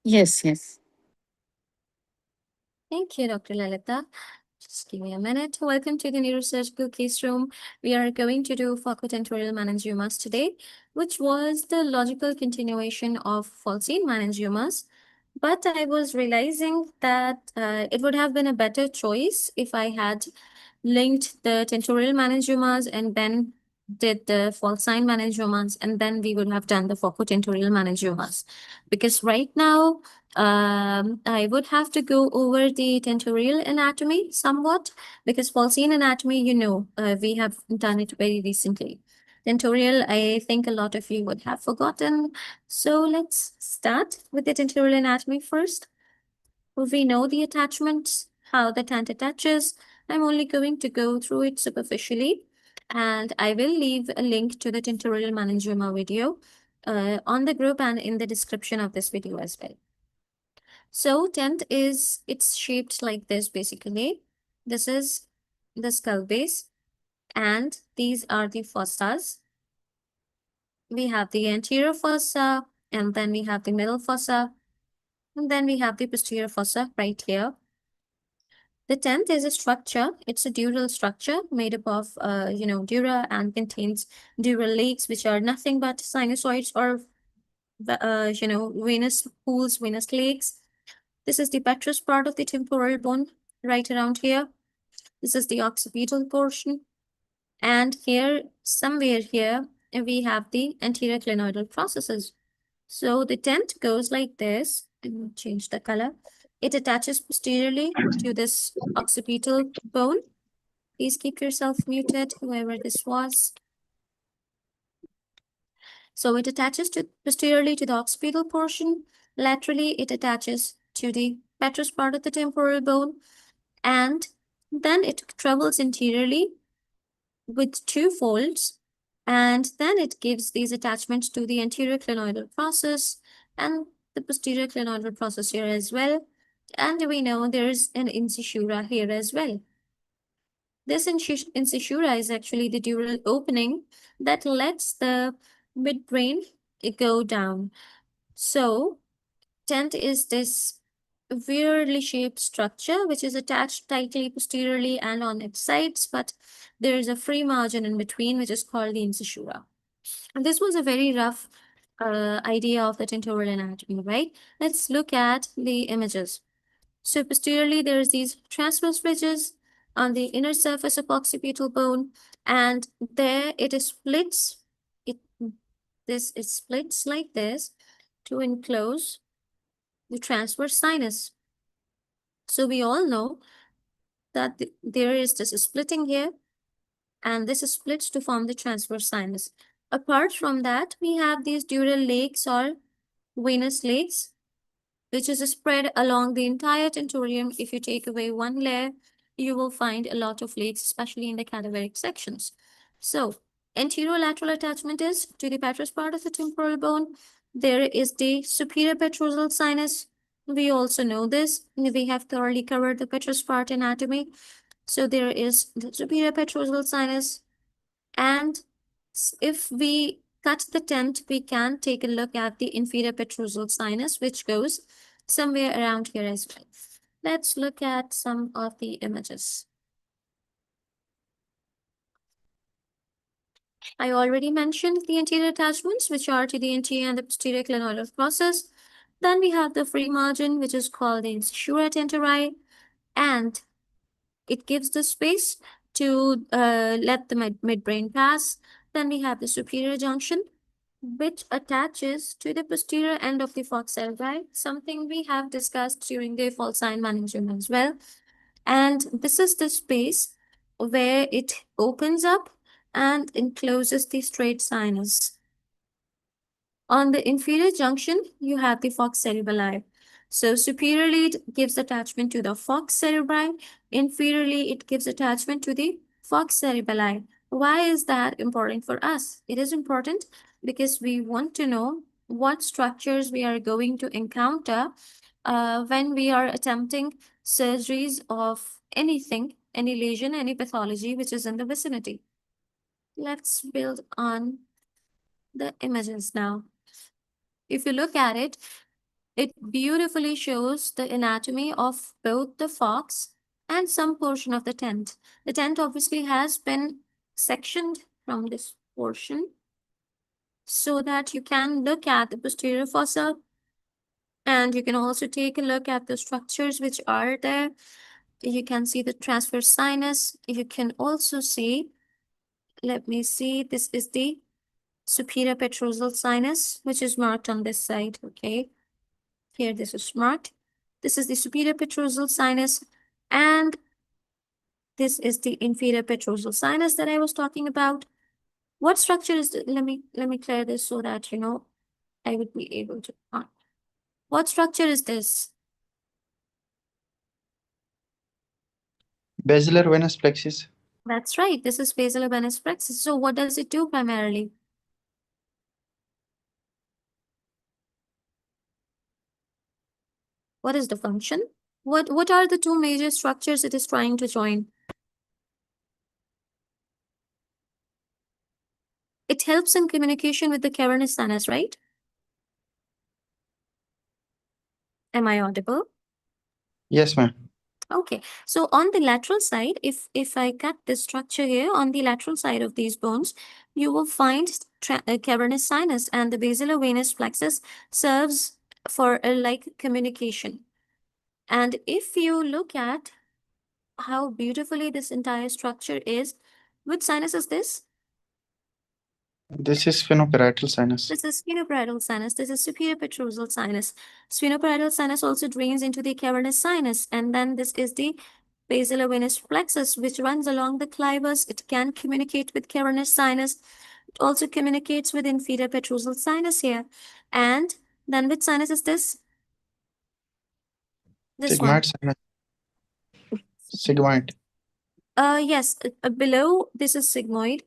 Yes, yes. Thank you, Dr. Lalita. Just give me a minute. Welcome to the neurosurgical case room. We are going to do Falcotentorial meningiomas today, which was the logical continuation of falcine meningiomas. But I was realizing that it would have been a better choice if I had linked the tentorial meningiomas and then did the falcine meningiomas, and then we would have done the falcotentorial meningiomas. Because right now, I would have to go over the tentorial anatomy somewhat, because falcine anatomy, we have done it very recently. Tentorial, I think a lot of you would have forgotten. So let's start with the tentorial anatomy first. We know the attachments, how the tent attaches. I'm only going to go through it superficially, and I will leave a link to the tentorial meningioma video on the group and in the description of this video as well. So tent it's shaped like this basically. This is the skull base, and these are the fossas. We have the anterior fossa, and then we have the middle fossa, and then we have the posterior fossa right here. The tenth is a structure. It's a dural structure made up of, dura, and contains dural lakes, which are nothing but sinusoids or, venous pools, venous lakes. This is the petrous part of the temporal bone right around here. This is the occipital portion. And here, somewhere here, we have the anterior clinoidal processes. So the tent goes like this. And change the color. It attaches posteriorly to this occipital bone. Please keep yourself muted, whoever this was. So it attaches to posteriorly to the occipital portion. Laterally, it attaches to the petrous part of the temporal bone. And then it travels anteriorly with two folds. And then it gives these attachments to the anterior clinoidal process and the posterior clinoidal process here as well. And we know there's an incisura here as well. This incisura is actually the dural opening that lets the midbrain go down. So, tent is this weirdly shaped structure which is attached tightly posteriorly and on its sides, but there is a free margin in between which is called the incisura. And this was a very rough idea of the tentorial anatomy, right? Let's look at the images. So posteriorly, there's these transverse ridges on the inner surface of occipital bone, and there it is splits. It splits like this to enclose the transverse sinus. So we all know that there is this splitting here, and this splits to form the transverse sinus. Apart from that, we have these dural lakes or venous lakes, which is spread along the entire tentorium. If you take away one layer, you will find a lot of lakes, especially in the cadaveric sections. So, anterolateral attachment is to the petrous part of the temporal bone. There is the superior petrosal sinus. We also know this. We have thoroughly covered the petrous part anatomy. So there is the superior petrosal sinus. And if we cut the tent, we can take a look at the inferior petrosal sinus, which goes somewhere around here as well. Let's look at some of the images. I already mentioned the anterior attachments, which are to the anterior and the posterior clinoidal process. Then we have the free margin, which is called the incisura tentori, and it gives the space to let the midbrain pass. Then we have the superior junction, which attaches to the posterior end of the falx cerebri, something we have discussed during the falcine meningioma as well. And this is the space where it opens up and encloses the straight sinus. On the inferior junction, you have the falx cerebelli. So superiorly, it gives attachment to the falx cerebri. Inferiorly, it gives attachment to the falx cerebelli. Why is that important for us? It is important because we want to know what structures we are going to encounter when we are attempting surgeries of anything, any lesion, any pathology which is in the vicinity. Let's build on the images now. If you look at it, It beautifully shows the anatomy of both the falx and some portion of the tent. The tent obviously has been sectioned from this portion so that you can look at the posterior fossa, and you can also take a look at the structures which are there. You can see the transverse sinus. You can also see, let me see, this is the superior petrosal sinus, which is marked on this side, okay? Here, this is marked. This is the superior petrosal sinus, and this is the inferior petrosal sinus that I was talking about. What structure is the, let me clear this so that I would be able to. What structure is this? Basilar venous plexus. That's right. This is basilar venous plexus. So what does it do primarily? What is the function? What are the two major structures it is trying to join? It helps in communication with the cavernous sinus, right? Am I audible? Yes, ma'am. Okay, so on the lateral side, if I cut this structure here on the lateral side of these bones, you will find cavernous sinus, and the basilar venous plexus serves for a like communication. And if you look at how beautifully this entire structure is, which sinus is this? This is sphenoparietal sinus. This is sphenoparietal sinus. This is superior petrosal sinus. Sphenoparietal sinus also drains into the cavernous sinus, and then this is the basilar venous plexus, which runs along the clivus. It can communicate with cavernous sinus. It also communicates with inferior petrosal sinus here. And then which sinus is this? This one. Sigmoid sinus. Sigmoid. Yes, below this is sigmoid.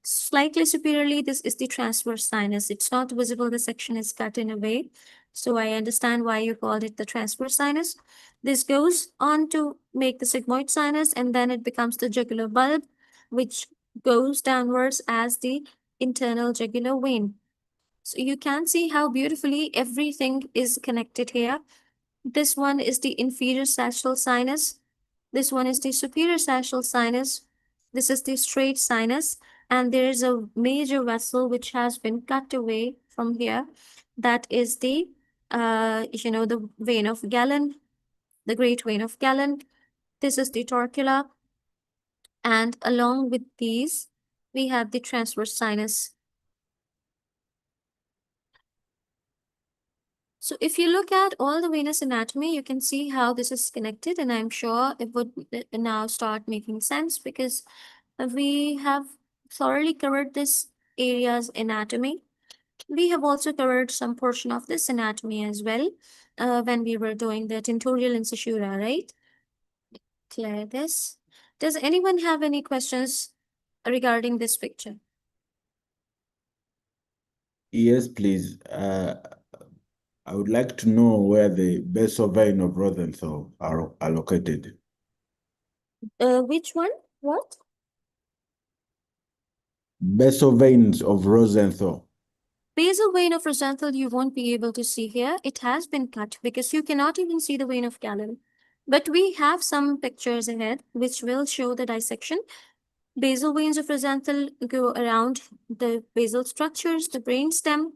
Slightly superiorly, this is the transverse sinus. It's not visible, the section is cut in a way. So I understand why you called it the transverse sinus. This goes on to make the sigmoid sinus, and then it becomes the jugular bulb, which goes downwards as the internal jugular vein. So you can see how beautifully everything is connected here. This one is the inferior sagittal sinus. This one is the superior sagittal sinus. This is the straight sinus. And there is a major vessel which has been cut away from here. That is the vein of Galen, the great vein of Galen. This is the torcula. And along with these, we have the transverse sinus. So if you look at all the venous anatomy, you can see how this is connected, and I'm sure it would now start making sense because we have thoroughly covered this area's anatomy. We have also covered some portion of this anatomy as well when we were doing the tentorial incisura, right? Clear this. Does anyone have any questions regarding this picture? Yes, please. I would like to know where the basal vein of Rosenthal are located. Which one? What? Basal veins of Rosenthal. Basal vein of Rosenthal you won't be able to see here. It has been cut because you cannot even see the vein of Galen. But we have some pictures ahead which will show the dissection. Basal veins of Rosenthal go around the basal structures, the brainstem.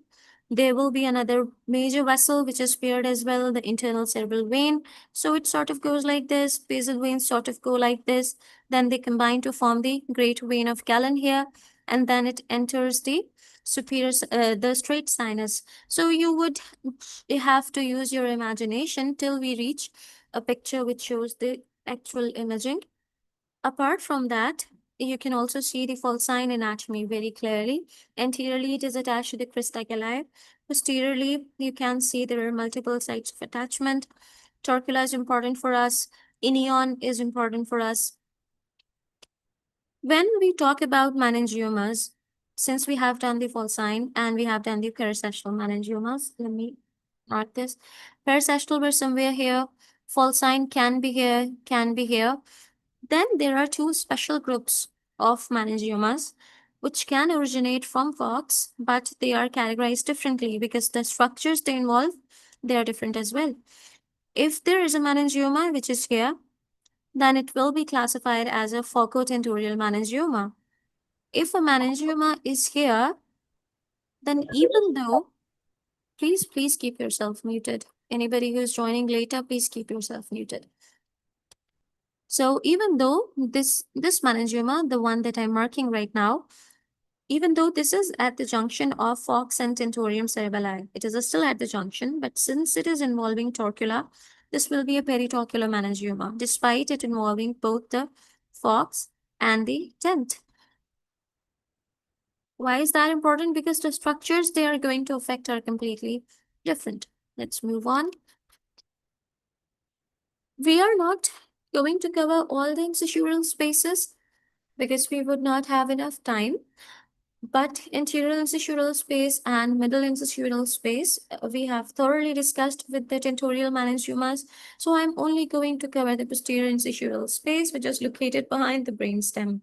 There will be another major vessel which is paired as well, the internal cerebral vein. So it sort of goes like this. Basal veins sort of go like this. Then they combine to form the great vein of Galen here. And then it enters the superior, the straight sinus. So you would have to use your imagination till we reach a picture which shows the actual imaging. Apart from that, you can also see the falcine anatomy very clearly. Anteriorly, it is attached to the crista galli. Posteriorly, you can see there are multiple sites of attachment. Torcula is important for us. Inion is important for us. When we talk about meningiomas, since we have done the falcine and we have done the parasagittal meningiomas, let me mark this. Parasagittal were somewhere here. Falcine can be here, can be here. Then there are two special groups of meningiomas which can originate from falx, but they are categorized differently because the structures they involve they are different as well. If there is a meningioma which is here, then it will be classified as a Falcotentorial meningioma. If a meningioma is here, then even though, please keep yourself muted. Anybody who is joining later, please keep yourself muted. So even though this meningioma, the one that I'm marking right now, even though this is at the junction of falx and tentorium cerebelli, it is still at the junction, but since it is involving torcula, this will be a peritorcular meningioma, despite it involving both the falx and the tent. Why is that important? Because the structures they are going to affect are completely different. Let's move on. We are not going to cover all the incisional spaces because we would not have enough time. But anterior incisional space and middle incisional space, we have thoroughly discussed with the tentorial meningiomas. So I'm only going to cover the posterior incisional space, which is located behind the brainstem.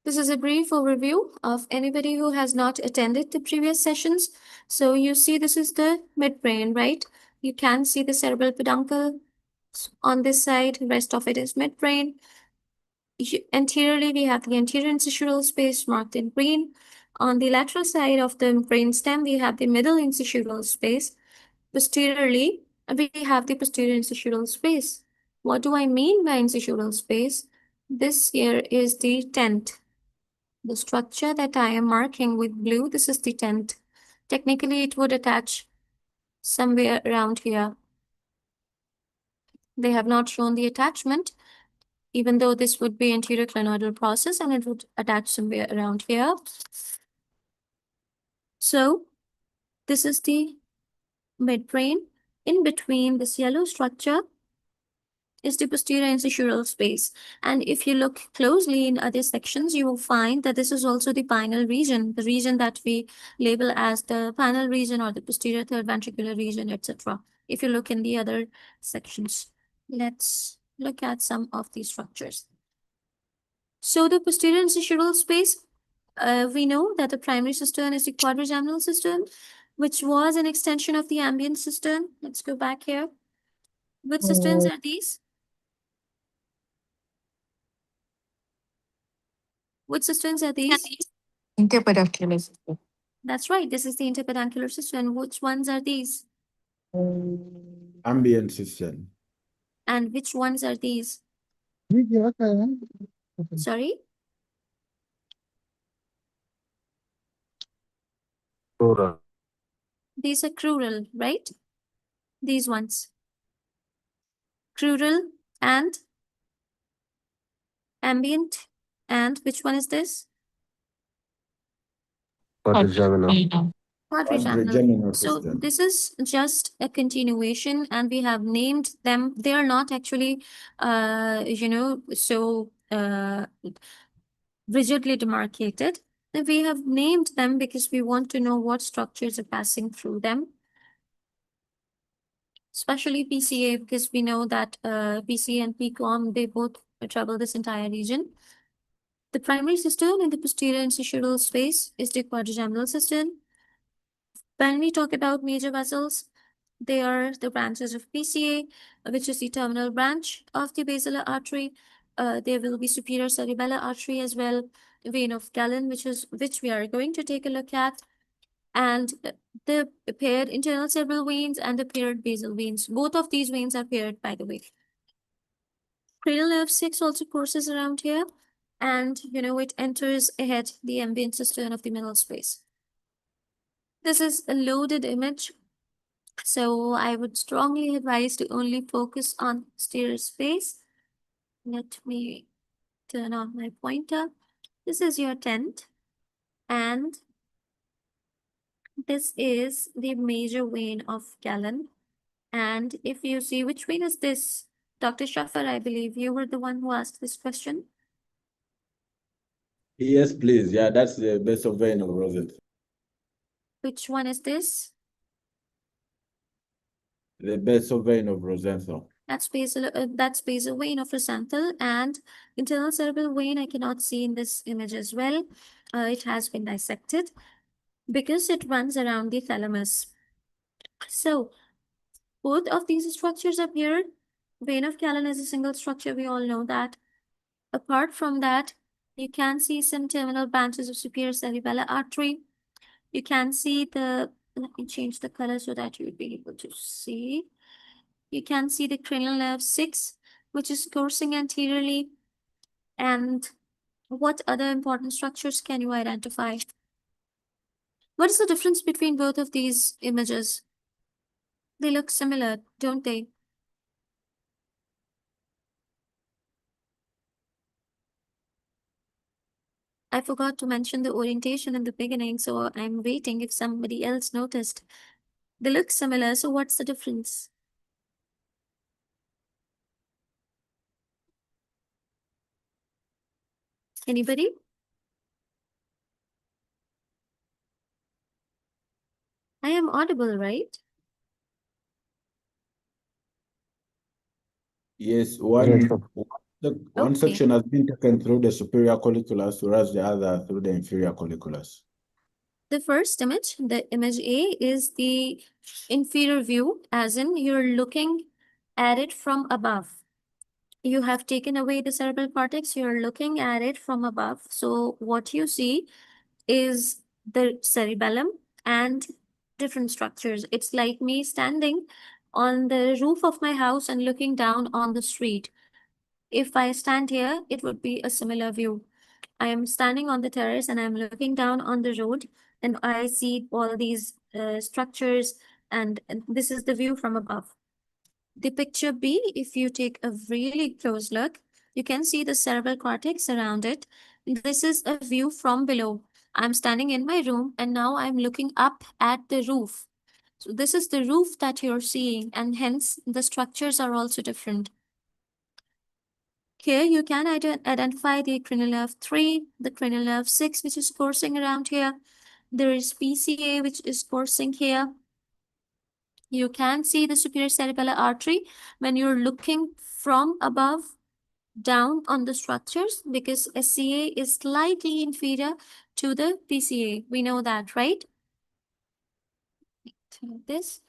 This is a brief overview of anybody who has not attended the previous sessions. So you see this is the midbrain, right? You can see the cerebral peduncle on this side, rest of it is midbrain. Anteriorly, we have the anterior incisional space marked in green. On the lateral side of the brainstem, we have the middle incisional space. Posteriorly, we have the posterior incisional space. What do I mean by incisional space? This here is the tent. The structure that I am marking with blue, this is the tent. Technically, it would attach somewhere around here. They have not shown the attachment, even though this would be anterior clinoidal process and it would attach somewhere around here. So this is the midbrain. In between this yellow structure is the posterior incisional space. And if you look closely in other sections, you will find that this is also the pineal region, the region that we label as the pineal region or the posterior third ventricular region, etc. If you look in the other sections, let's look at some of these structures. So the posterior incisional space, we know that the primary cistern is the quadrigeminal cistern, which was an extension of the ambient cistern. Let's go back here. Which cisterns are these? Which cisterns are these? Interpeduncular system. That's right. This is the interpeduncular cistern. Which ones are these? Ambient system. And which ones are these? Sorry? These are crural, right? These ones. Crural and ambient. And which one is this? Quadrigeminal. Quadrigeminal So system. this is just a continuation and we have named them. They are not actually, rigidly demarcated. We have named them because we want to know what structures are passing through them. Especially PCA, because we know that PCA and PCOM, they both travel this entire region. The primary cistern in the posterior incisional space is the quadrigeminal cistern. When we talk about major vessels, they are the branches of PCA, which is the terminal branch of the basilar artery. There will be superior cerebellar artery as well, vein of Galen, which we are going to take a look at, and the paired internal cerebral veins and the paired basal veins. Both of these veins are paired, by the way. Cranial nerve 6 also courses around here, and it enters ahead the ambient cistern of the middle space. This is a loaded image, so I would strongly advise to only focus on posterior space. Let me turn on my pointer. This is your tent, and this is the major vein of Galen. And if you see, which vein is this? Dr. Shaffer, I believe you were the one who asked this question. Yes, please. Yeah, that's the basal vein of Rosenthal. Which one is this? The basal vein of Rosenthal. That's basal vein of Rosenthal, and internal cerebral vein I cannot see in this image as well. It has been dissected because it runs around the thalamus. So both of these structures appear. Vein of Galen is a single structure, we all know that. Apart from that, you can see some terminal branches of superior cerebellar artery. You can see let me change the color so that you would be able to see. You can see the cranial nerve 6, which is coursing anteriorly. And what other important structures can you identify? What is the difference between both of these images? They look similar, don't they? I forgot to mention the orientation in the beginning, so I'm waiting if somebody else noticed. They look similar, so what's the difference? Anybody? I am audible, right? Yes, Yes, one sir. one Okay. section has been taken through the superior colliculus, whereas the other through the inferior colliculus. The first image, the image A, is the inferior view, as in you're looking at it from above. You have taken away the cerebral cortex, you're looking at it from above. So what you see is the cerebellum and different structures. It's like me standing on the roof of my house and looking down on the street. If I stand here, it would be a similar view. I am standing on the terrace and I'm looking down on the road and I see all these structures, and this is the view from above. The picture B, if you take a really close look, you can see the cerebral cortex around it. This is a view from below. I'm standing in my room and now I'm looking up at the roof. So this is the roof that you're seeing, and hence the structures are also different. Here you can identify the cranial nerve 3, the cranial nerve 6, which is coursing around here. There is PCA, which is coursing here. You can see the superior cerebellar artery when you're looking from above down on the structures, because SCA is slightly inferior to the PCA. We know that, right? This.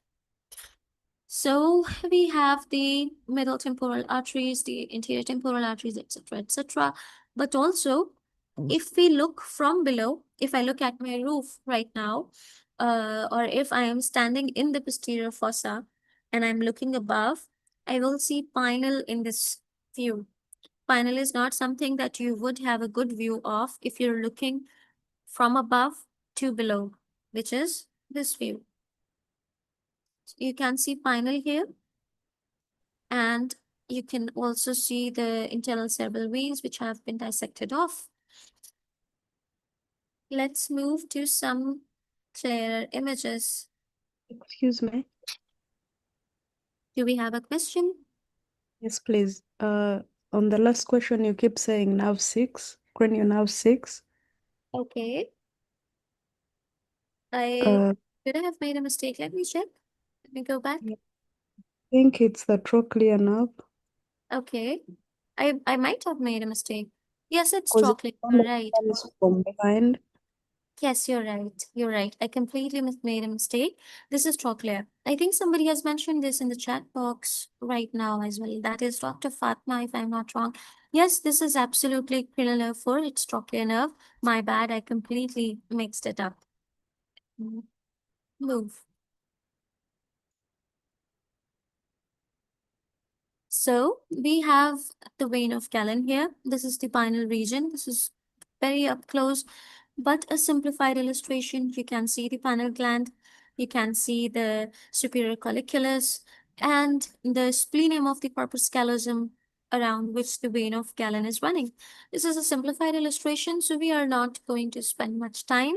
So we have the middle temporal arteries, the anterior temporal arteries, etc., etc. But also, if we look from below, if I look at my roof right now, or if I am standing in the posterior fossa and I'm looking above, I will see pineal in this view. Pineal is not something that you would have a good view of if you're looking from above to below, which is this view. You can see pineal here, and you can also see the internal cerebral veins, which have been dissected off. Let's move to some clearer images. Excuse me. Do we have a question? Yes, please. On the last question, you keep saying nerve 6, cranial nerve 6. Okay. Uh, Could I have made a mistake? Let me check. Let me go back. I think it's the trochlear nerve. Okay. I might have made a mistake. Yes, it's Because trochlear. You're right. it's from behind. Yes, you're right. You're right. I completely made a mistake. This is trochlear. I think somebody has mentioned this in the chat box right now as well. That is Dr. Fatma, if I'm not wrong. Yes, this is absolutely cranial nerve 4. It's trochlear nerve. My bad. I completely mixed it up. Move. So we have the vein of Galen here. This is the pineal region. This is very up close, but a simplified illustration. You can see the pineal gland. You can see the superior colliculus and the splenium of the corpus callosum, around which the vein of Galen is running. This is a simplified illustration, so we are not going to spend much time.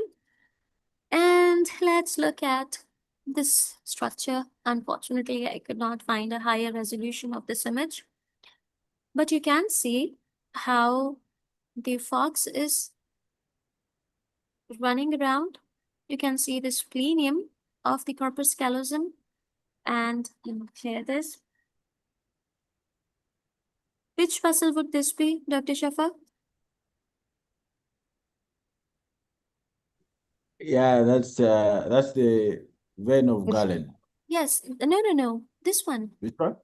And let's look at this structure. Unfortunately, I could not find a higher resolution of this image, but you can see how the falx is running around. You can see the splenium of the corpus callosum, and clear this. Which vessel would this be, Dr. Shafa? Yeah, that's the vein of Yes. Galen. Yes, no. This one. Which one?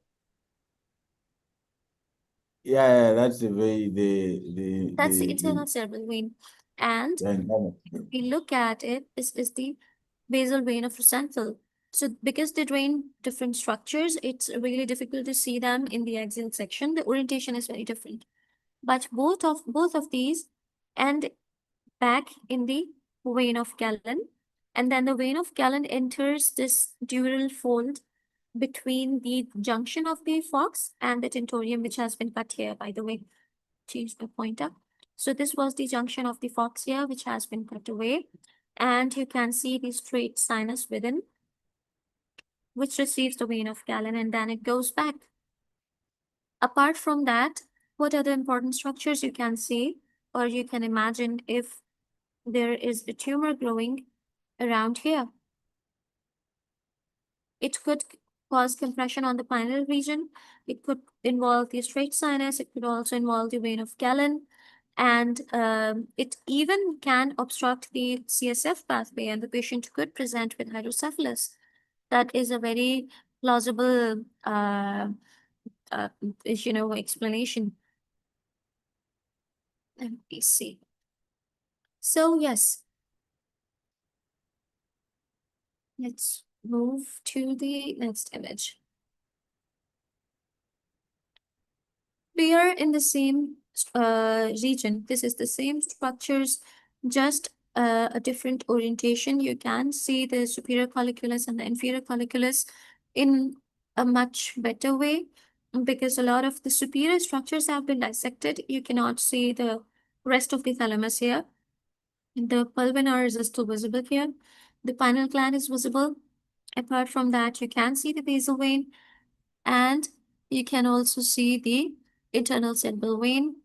Yeah, that's That's the internal cerebral vein. And internal. if we look at it, this is the basal vein of Rosenthal. So because they drain different structures, it's really difficult to see them in the axial section. The orientation is very different. But both of these end back in the vein of Galen. And then the vein of Galen enters this dural fold between the junction of the falx and the tentorium, which has been cut here, by the way. Change the pointer. So this was the junction of the falx here, which has been cut away. And you can see the straight sinus within, which receives the vein of Galen, and then it goes back. Apart from that, what other important structures you can see, or you can imagine if there is a tumor growing around here? It could cause compression on the pineal region. It could involve the straight sinus. It could also involve the vein of Galen. And it even can obstruct the CSF pathway, and the patient could present with hydrocephalus. That is a very plausible, explanation. Let me see. So yes, let's move to the next image. We are in the same region. This is the same structures, just a different orientation. You can see the superior colliculus and the inferior colliculus in a much better way, because a lot of the superior structures have been dissected. You cannot see the rest of the thalamus here. The pulmonars is still visible here. The pineal gland is visible. Apart from that, you can see the basal vein, and you can also see the internal cerebral vein.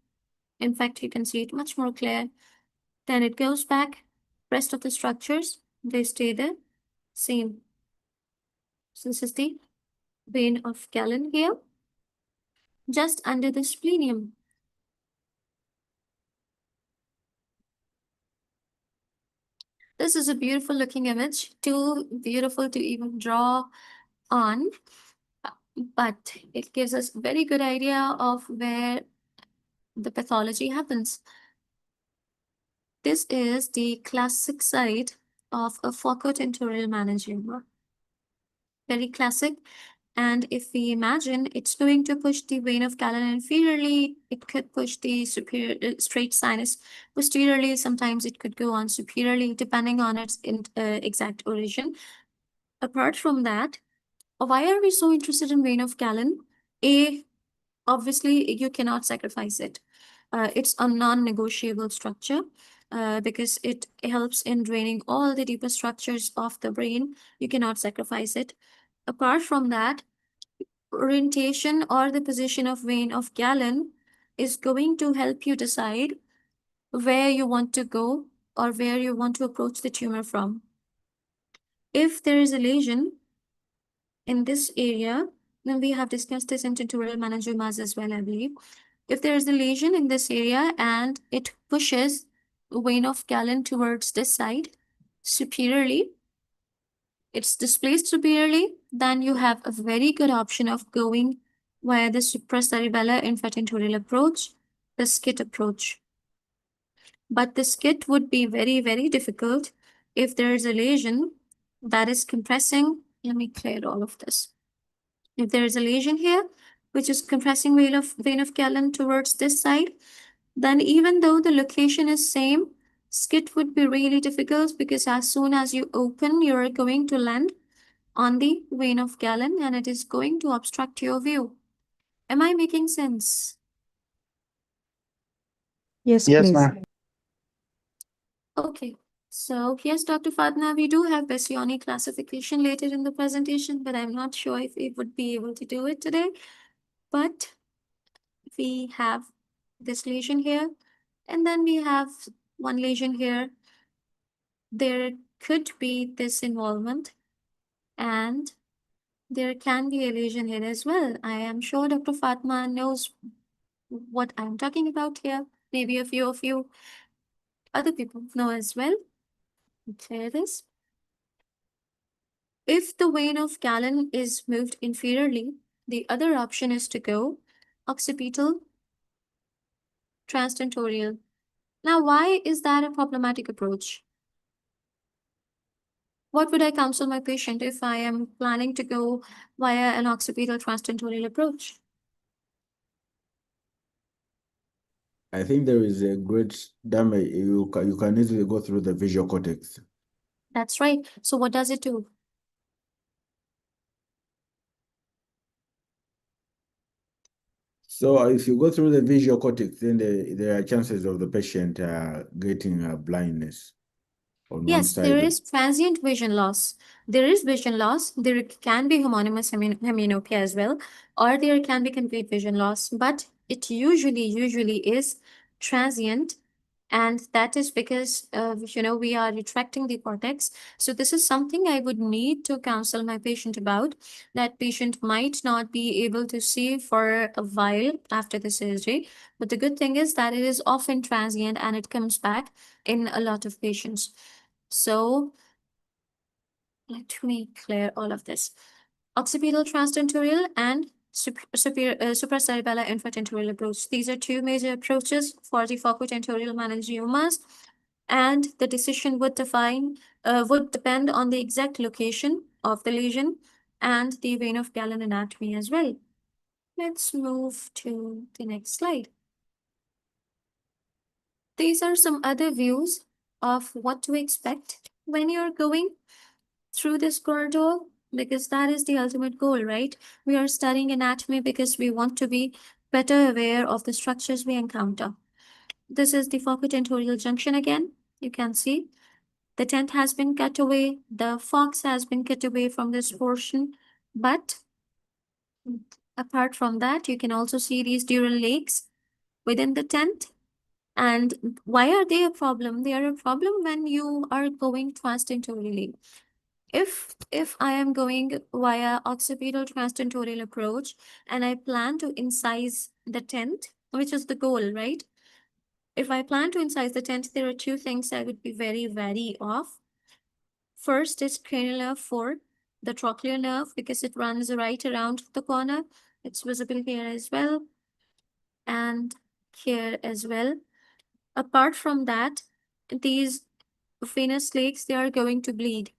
In fact, you can see it much more clear. Then it goes back. Rest of the structures, they stay the same. So this is the vein of Galen here, just under the splenium. This is a beautiful looking image, too beautiful to even draw on, but it gives us a very good idea of where the pathology happens. This is the classic site of a Falcotentorial Meningioma. Very classic. And if we imagine it's going to push the vein of Galen inferiorly, it could push the superior straight sinus posteriorly. Sometimes it could go on superiorly, depending on its exact origin. Apart from that, why are we so interested in vein of Galen? Obviously, you cannot sacrifice it. It's a non-negotiable structure because it helps in draining all the deeper structures of the brain. You cannot sacrifice it. Apart from that, orientation or the position of vein of Galen is going to help you decide where you want to go or where you want to approach the tumor from. If there is a lesion in this area, then we have discussed this in Tentorial Meningiomas as well, I believe. If there is a lesion in this area and it pushes vein of Galen towards this side superiorly, it's displaced superiorly, then you have a very good option of going via the supracerebellar infratentorial approach, the skit approach. But the skit would be very, very difficult if there is a lesion that is compressing. Let me clear all of this. If there is a lesion here, which is compressing vein of Galen towards this side, then even though the location is same, skit would be really difficult because as soon as you open, you're going to land on the vein of Galen and it is going to obstruct your view. Am I making sense? Yes, Yes, please. ma'am. Okay. So yes, Dr. Fatna, we do have Bessioni classification later in the presentation, but I'm not sure if we would be able to do it today. But we have this lesion here, and then we have one lesion here. There could be this involvement, and there can be a lesion here as well. I am sure Dr. Fatma knows what I'm talking about here. Maybe a few of you other people know as well. Clear this. If the vein of Galen is moved inferiorly, the other option is to go occipital transtentorial. Now, why is that a problematic approach? What would I counsel my patient if I am planning to go via an occipital transtentorial approach? I think there is a great damage. You can easily go through the visual cortex. That's right. So what does it do? So if you go through the visual cortex, then there are chances of the patient getting blindness on one Yes, side. there is transient vision loss. There is vision loss. There can be homonymous hemianopia as well, or there can be complete vision loss, but it usually is transient. And that is because, we are retracting the cortex. So this is something I would need to counsel my patient about. That patient might not be able to see for a while after the surgery. But the good thing is that it is often transient and it comes back in a lot of patients. So let me clear all of this. Occipital transtentorial and supracerebellar infertentorial approach. These are two major approaches for the falcotentorial meningiomas, and the decision would depend on the exact location of the lesion and the vein of Galen anatomy as well. Let's move to the next slide. These are some other views of what to expect when you're going through this corridor, because that is the ultimate goal, right? We are studying anatomy because we want to be better aware of the structures we encounter. This is the falcotentorial junction again. You can see the tent has been cut away, the falx has been cut away from this portion, but apart from that, you can also see these dural lakes within the tent. And why are they a problem? They are a problem when you are going transtentorially. If I am going via occipital transtentorial approach and I plan to incise the tent, which is the goal, right? If I plan to incise the tent, there are two things I would be very wary of. First is cranial nerve 4, the trochlear nerve, because it runs right around the corner. It's visible here as well, and here as well. Apart from that, these venous lakes, they are going to bleed.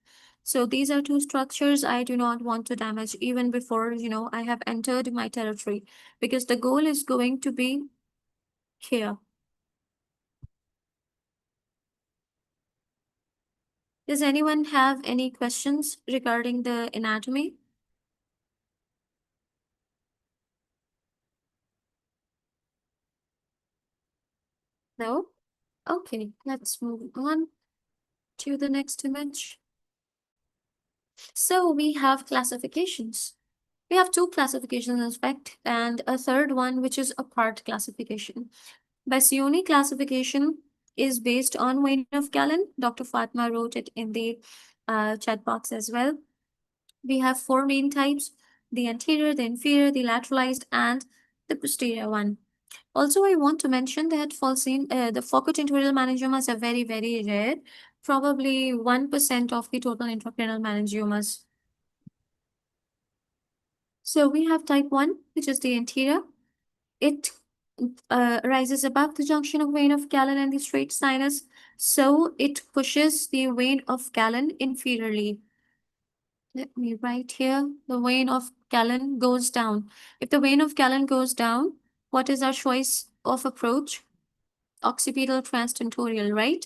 So these are two structures I do not want to damage even before, I have entered my territory, because the goal is going to be here. Does anyone have any questions regarding the anatomy? No? Okay, let's move on to the next image. So we have classifications. We have two classifications in fact, and a third one, which is a part classification. Bassioni classification is based on vein of Galen. Dr. Fatma wrote it in the chat box as well. We have four main types: the anterior, the inferior, the lateralized, and the posterior one. Also, I want to mention that the falcotentorial meningiomas are very, very rare, probably 1% of the total intracranial meningiomas. So we have type 1, which is the anterior. It rises above the junction of vein of Galen and the straight sinus, so it pushes the vein of Galen inferiorly. Let me write here, the vein of Galen goes down. If the vein of Galen goes down, what is our choice of approach? Occipital transtentorial, right?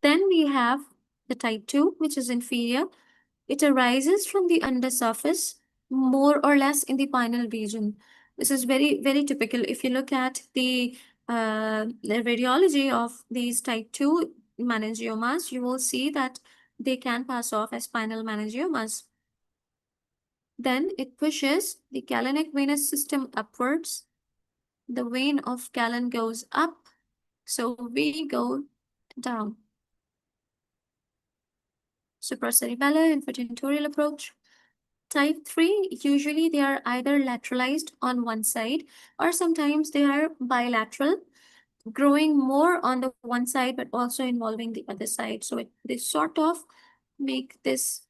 Then we have the type 2, which is inferior. It arises from the undersurface, more or less in the pineal region. This is very, very typical. If you look at the radiology of these type 2 meningiomas, you will see that they can pass off as spinal meningiomas. Then it pushes the Galenic venous system upwards. The vein of Galen goes up, so we go down. Supracerebellar infertentorial approach. Type 3, usually they are either lateralized on one side or sometimes they are bilateral, growing more on the one side but also involving the other side. So they sort of make this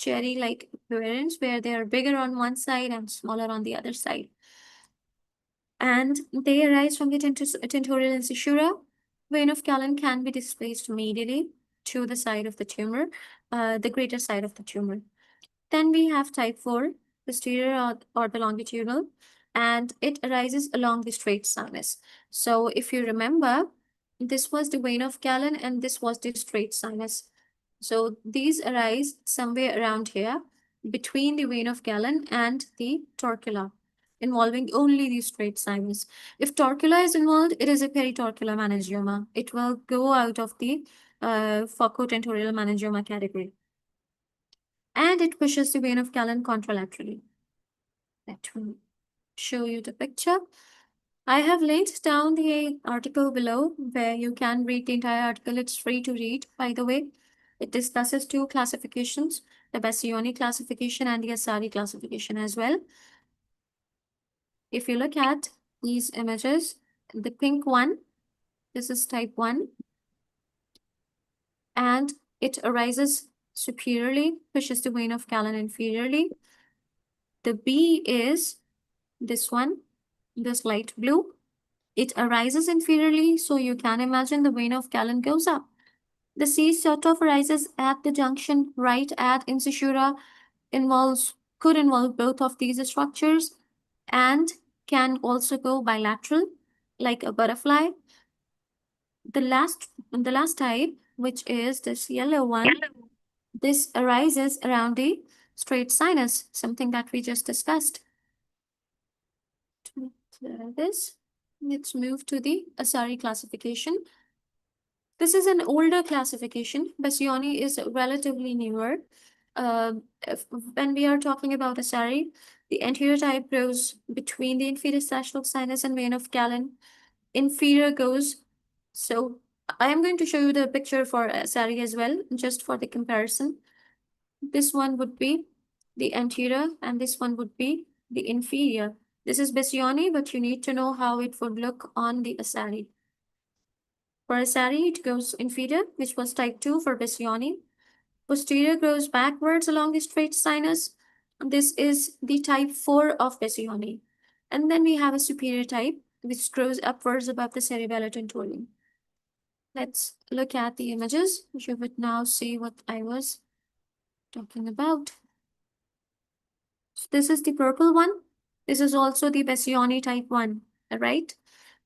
cherry-like appearance where they are bigger on one side and smaller on the other side. And they arise from the tentorial incisura. Vein of Galen can be displaced medially to the side of the tumor, the greater side of the tumor. Then we have type 4, posterior or the longitudinal, and it arises along the straight sinus. So if you remember, this was the vein of Galen and this was the straight sinus. So these arise somewhere around here between the vein of Galen and the torcula, involving only the straight sinus. If torcula is involved, it is a peritorcular meningioma. It will go out of the Falcotentorial Meningioma category. And it pushes the vein of Galen contralaterally. Let me show you the picture. I have linked down the article below where you can read the entire article. It's free to read, by the way. It discusses 2 classifications, the Bassioni classification and the Asari classification as well. If you look at these images, the pink one, this is type 1, and it arises superiorly, pushes the vein of Galen inferiorly. The B is this one, this light blue. It arises inferiorly, so you can imagine the vein of Galen goes up. The C sort of arises at the junction right at incisura, could involve both of these structures, and can also go bilateral, like a butterfly. The last type, which is this yellow one, this arises around the straight sinus, something that we just discussed. To clear this, let's move to the Asari classification. This is an older classification. Bassioni is relatively newer. When we are talking about Asari, the anterior type grows between the inferior sagittal sinus and vein of Galen. Inferior goes, so I am going to show you the picture for Asari as well, just for the comparison. This one would be the anterior and this one would be the inferior. This is Bassioni, but you need to know how it would look on the Asari. For Asari, it goes inferior, which was type 2 for Bassioni. Posterior goes backwards along the straight sinus. This is the type 4 of Bassioni. And then we have a superior type, which grows upwards above the cerebellar tentorium. Let's look at the images. You would now see what I was talking about. So this is the purple one. This is also the Bassioni type 1, right?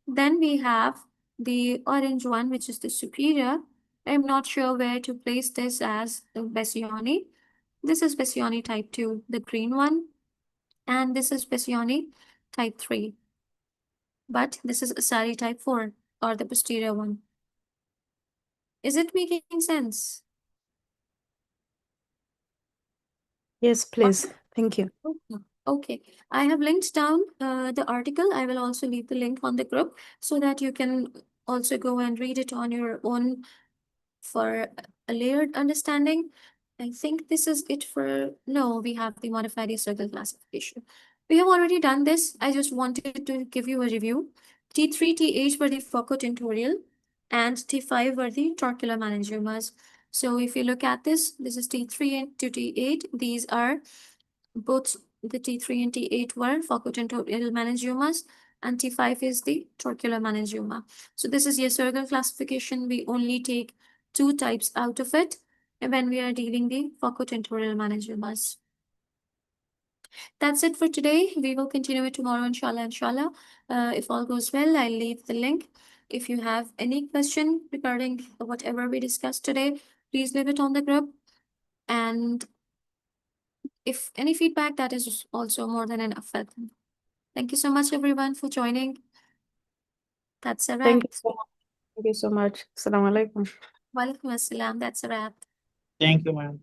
Then we have the orange one, which is the superior. I'm not sure where to place this as the Bassioni. This is Bassioni type 2, the green one. And this is Bassioni type 3. But this is Asari type 4, or the posterior one. Is it making sense? Yes, please. Thank you. Okay, I have linked down the article. I will also leave the link on the group so that you can also go and read it on your own for a layered understanding. I think this is it for, no, we have the modified circle classification. We have already done this. I just wanted to give you a review. T3, T8 were the Falcotentorial and T5 were the torcular meningiomas. So if you look at this is T3 and to T8. These are both the T3 and T8 were Falcotentorial meningiomas, and T5 is the torcular meningioma. So this is your circle classification. We only take 2 types out of it when we are dealing the Falcotentorial meningiomas. That's it for today. We will continue it tomorrow, inshallah. If all goes well, I'll leave the link. If you have any question regarding whatever we discussed today, please leave it on the group. And if any feedback, that is also more than enough. Thank you so much, everyone, for joining. That's a wrap. Thank you so much. Thank you so much. Assalamu alaikum. Walaikum assalam. That's a wrap. Thank you, ma'am.